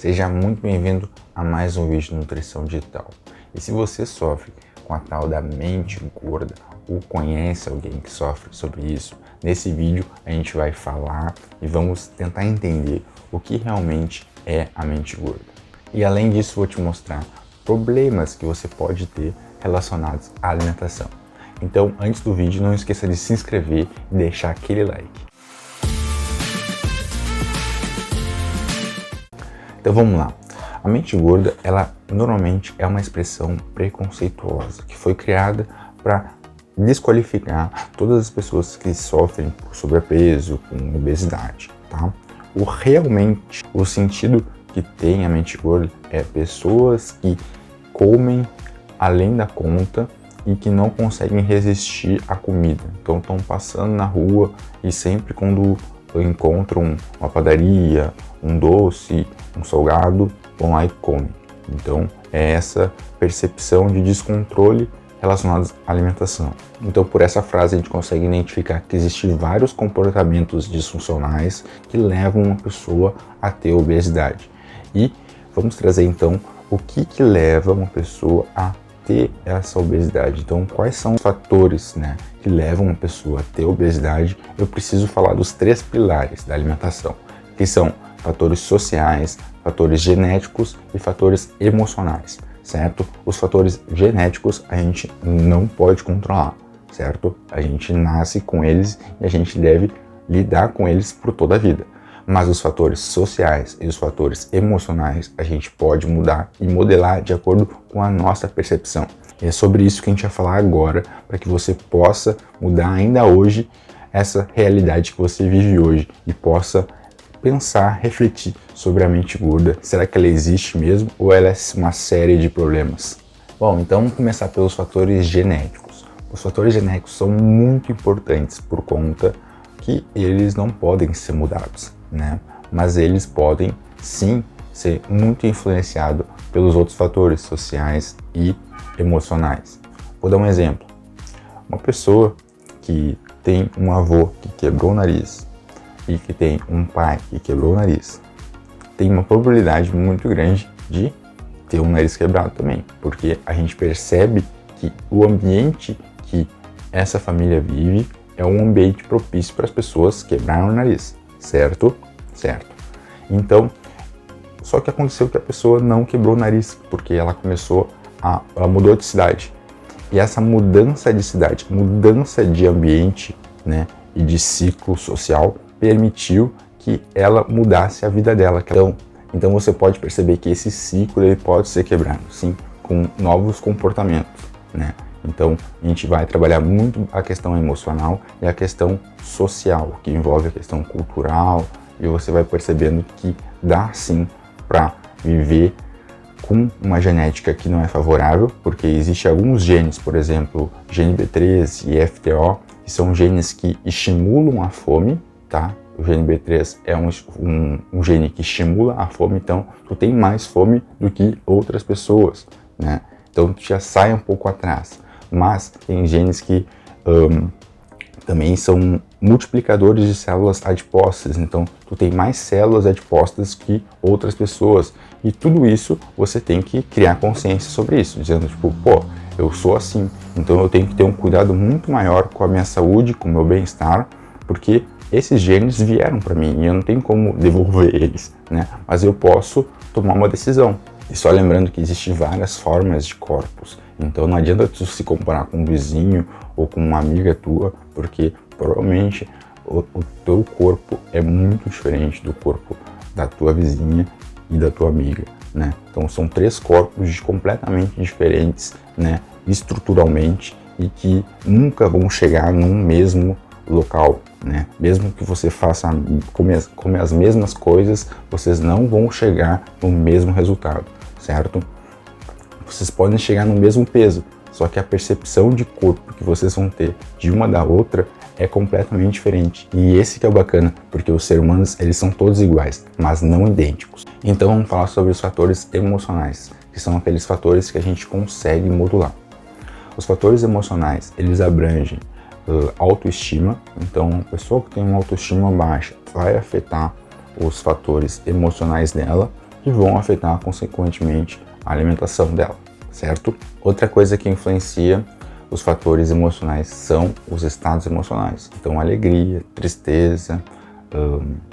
Seja muito bem-vindo a mais um vídeo de nutrição digital. E se você sofre com a tal da mente gorda ou conhece alguém que sofre sobre isso, nesse vídeo a gente vai falar e vamos tentar entender o que realmente é a mente gorda. E além disso, vou te mostrar problemas que você pode ter relacionados à alimentação. Então, antes do vídeo, não esqueça de se inscrever e deixar aquele like. Então vamos lá. A mente gorda, ela normalmente é uma expressão preconceituosa que foi criada para desqualificar todas as pessoas que sofrem por sobrepeso, com obesidade, tá? O sentido que tem a mente gorda é pessoas que comem além da conta e que não conseguem resistir à comida. Então estão passando na rua e sempre quando encontram uma padaria, um doce, um salgado, vão lá e comem. Então é essa percepção de descontrole relacionada à alimentação. Então por essa frase a gente consegue identificar que existem vários comportamentos disfuncionais que levam uma pessoa a ter obesidade. E vamos trazer então o que leva uma pessoa a ter essa obesidade. Então quais são os fatores, que levam uma pessoa a ter obesidade? Eu preciso falar dos 3 pilares da alimentação, que são fatores sociais, fatores genéticos e fatores emocionais, certo? Os fatores genéticos a gente não pode controlar, certo? A gente nasce com eles e a gente deve lidar com eles por toda a vida. Mas os fatores sociais e os fatores emocionais a gente pode mudar e modelar de acordo com a nossa percepção. E é sobre isso que a gente vai falar agora, para que você possa mudar ainda hoje essa realidade que você vive hoje e possa pensar, refletir sobre a mente gorda. Será que ela existe mesmo ou ela é uma série de problemas? Bom, então vamos começar pelos fatores genéticos. Os fatores genéticos são muito importantes por conta que eles não podem ser mudados, mas eles podem sim ser muito influenciados pelos outros fatores sociais e emocionais. Vou dar um exemplo. Uma pessoa que tem um avô que quebrou o nariz e que tem um pai que quebrou o nariz, tem uma probabilidade muito grande de ter um nariz quebrado também, porque a gente percebe que o ambiente que essa família vive é um ambiente propício para as pessoas quebrarem o nariz, certo? Certo. Então, só que aconteceu que a pessoa não quebrou o nariz, porque ela mudou de cidade. E essa mudança de cidade, mudança de ambiente, e de ciclo social, permitiu que ela mudasse a vida dela. Então você pode perceber que esse ciclo ele pode ser quebrado, sim, com novos comportamentos, Então a gente vai trabalhar muito a questão emocional e a questão social, que envolve a questão cultural, e você vai percebendo que dá sim para viver com uma genética que não é favorável, porque existem alguns genes, por exemplo, gene B3 e FTO, que são genes que estimulam a fome, tá? O gene B3 é um gene que estimula a fome, então tu tem mais fome do que outras pessoas, Então tu já sai um pouco atrás. Mas tem genes que também são multiplicadores de células adiposas, então tu tem mais células adiposas que outras pessoas, e tudo isso você tem que criar consciência sobre isso, dizendo eu sou assim, então eu tenho que ter um cuidado muito maior com a minha saúde, com o meu bem-estar, porque esses genes vieram para mim e eu não tenho como devolver eles, mas eu posso tomar uma decisão. E só lembrando que existem várias formas de corpos, então não adianta tu se comparar com um vizinho ou com uma amiga tua, porque provavelmente o teu corpo é muito diferente do corpo da tua vizinha e da tua amiga, Então são 3 corpos completamente diferentes, estruturalmente, e que nunca vão chegar num mesmo local, Mesmo que você faça come as mesmas coisas, vocês não vão chegar no mesmo resultado, certo? Vocês podem chegar no mesmo peso, só que a percepção de corpo que vocês vão ter de uma da outra é completamente diferente. E esse que é o bacana, porque os seres humanos, eles são todos iguais, mas não idênticos. Então vamos falar sobre os fatores emocionais, que são aqueles fatores que a gente consegue modular. Os fatores emocionais, eles abrangem autoestima, então uma pessoa que tem uma autoestima baixa vai afetar os fatores emocionais dela, que vão afetar consequentemente a alimentação dela, certo? Outra coisa que influencia os fatores emocionais são os estados emocionais. Então, alegria, tristeza,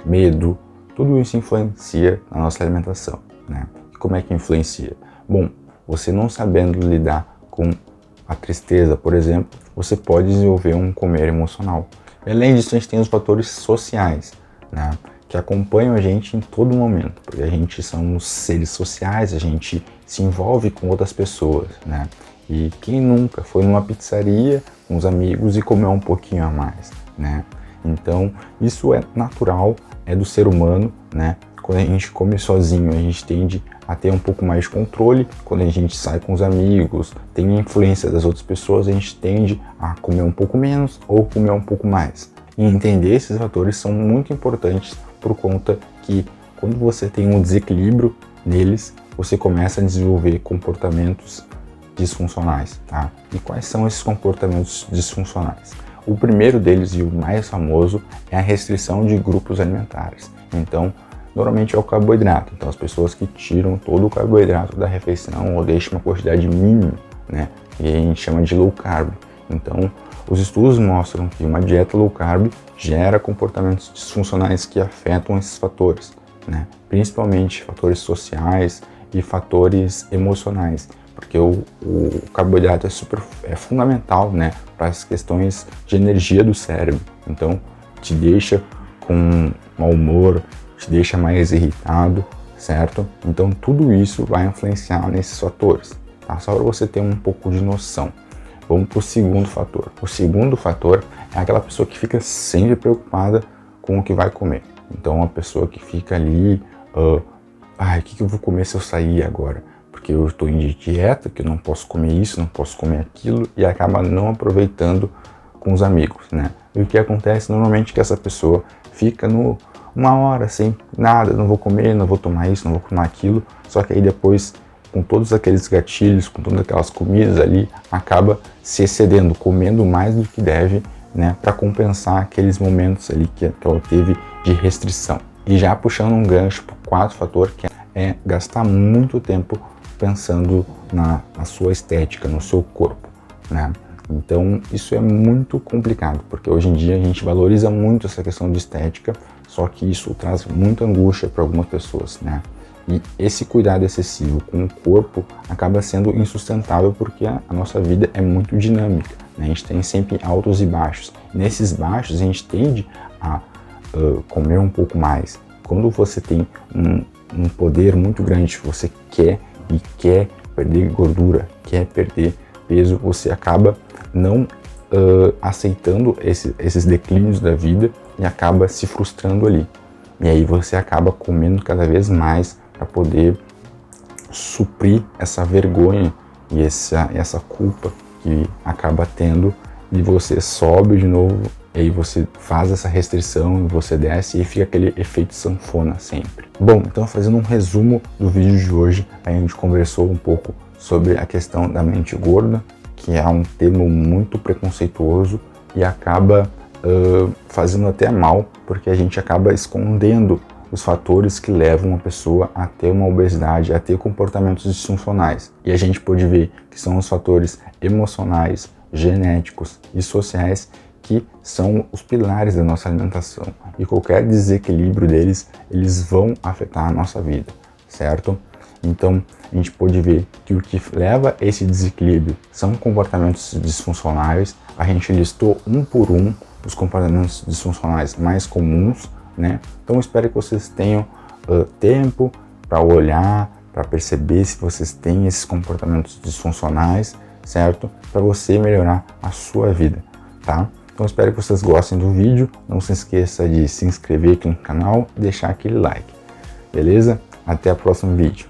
medo, tudo isso influencia na nossa alimentação, né? E como é que influencia? Bom, você não sabendo lidar com a tristeza, por exemplo, você pode desenvolver um comer emocional. E além disso, a gente tem os fatores sociais, né, que acompanham a gente em todo momento, porque a gente somos seres sociais, a gente se envolve com outras pessoas, né? E quem nunca foi numa pizzaria com os amigos e comeu um pouquinho a mais, né? Então, isso é natural, é do ser humano, né? Quando a gente come sozinho, a gente tende a ter um pouco mais de controle. Quando a gente sai com os amigos, tem a influência das outras pessoas, a gente tende a comer um pouco menos ou comer um pouco mais. E entender esses fatores são muito importantes por conta que quando você tem um desequilíbrio neles, você começa a desenvolver comportamentos disfuncionais, tá? E quais são esses comportamentos disfuncionais? O primeiro deles e o mais famoso é a restrição de grupos alimentares. Então, normalmente é o carboidrato. Então, as pessoas que tiram todo o carboidrato da refeição ou deixam uma quantidade mínima, né? E a gente chama de low carb. Então, os estudos mostram que uma dieta low carb gera comportamentos disfuncionais que afetam esses fatores, né? Principalmente fatores sociais e fatores emocionais, porque o carboidrato é fundamental, né, para as questões de energia do cérebro. Então, te deixa com mau humor, te deixa mais irritado, certo? Então, tudo isso vai influenciar nesses fatores, tá? Só para você ter um pouco de noção. Vamos para o segundo fator. O segundo fator é aquela pessoa que fica sempre preocupada com o que vai comer. Então, uma pessoa que fica ali, o que eu vou comer se eu sair agora? Porque eu estou em dieta, que eu não posso comer isso, não posso comer aquilo, e acaba não aproveitando com os amigos, né? E o que acontece normalmente é que essa pessoa fica uma hora sem nada, não vou comer, não vou tomar isso, não vou tomar aquilo, só que aí depois, com todos aqueles gatilhos, com todas aquelas comidas ali, acaba se excedendo, comendo mais do que deve, né, para compensar aqueles momentos ali que ela teve de restrição. E já puxando um gancho para o quarto fator, que é gastar muito tempo pensando na sua estética, no seu corpo, né? Então isso é muito complicado, porque hoje em dia a gente valoriza muito essa questão de estética, só que isso traz muita angústia para algumas pessoas, né? E esse cuidado excessivo com o corpo acaba sendo insustentável porque a nossa vida é muito dinâmica, né? A gente tem sempre altos e baixos. Nesses baixos a gente tende a comer um pouco mais. Quando você tem um poder muito grande, você quer perder gordura, quer perder peso, você acaba não aceitando esses declínios da vida e acaba se frustrando ali. E aí você acaba comendo cada vez mais para poder suprir essa vergonha e essa culpa que acaba tendo, e você sobe de novo, e aí você faz essa restrição, você desce e fica aquele efeito sanfona sempre. Bom, então fazendo um resumo do vídeo de hoje, a gente conversou um pouco sobre a questão da mente gorda, que é um termo muito preconceituoso e acaba fazendo até mal, porque a gente acaba escondendo os fatores que levam a pessoa a ter uma obesidade, a ter comportamentos disfuncionais. E a gente pode ver que são os fatores emocionais, genéticos e sociais que são os pilares da nossa alimentação. E qualquer desequilíbrio deles, eles vão afetar a nossa vida, certo? Então, a gente pode ver que o que leva a esse desequilíbrio são comportamentos disfuncionais. A gente listou um por um os comportamentos disfuncionais mais comuns, né? Então, espero que vocês tenham tempo para olhar, para perceber se vocês têm esses comportamentos disfuncionais, certo? Para você melhorar a sua vida, tá? Então, espero que vocês gostem do vídeo. Não se esqueça de se inscrever aqui no canal e deixar aquele like, beleza? Até o próximo vídeo.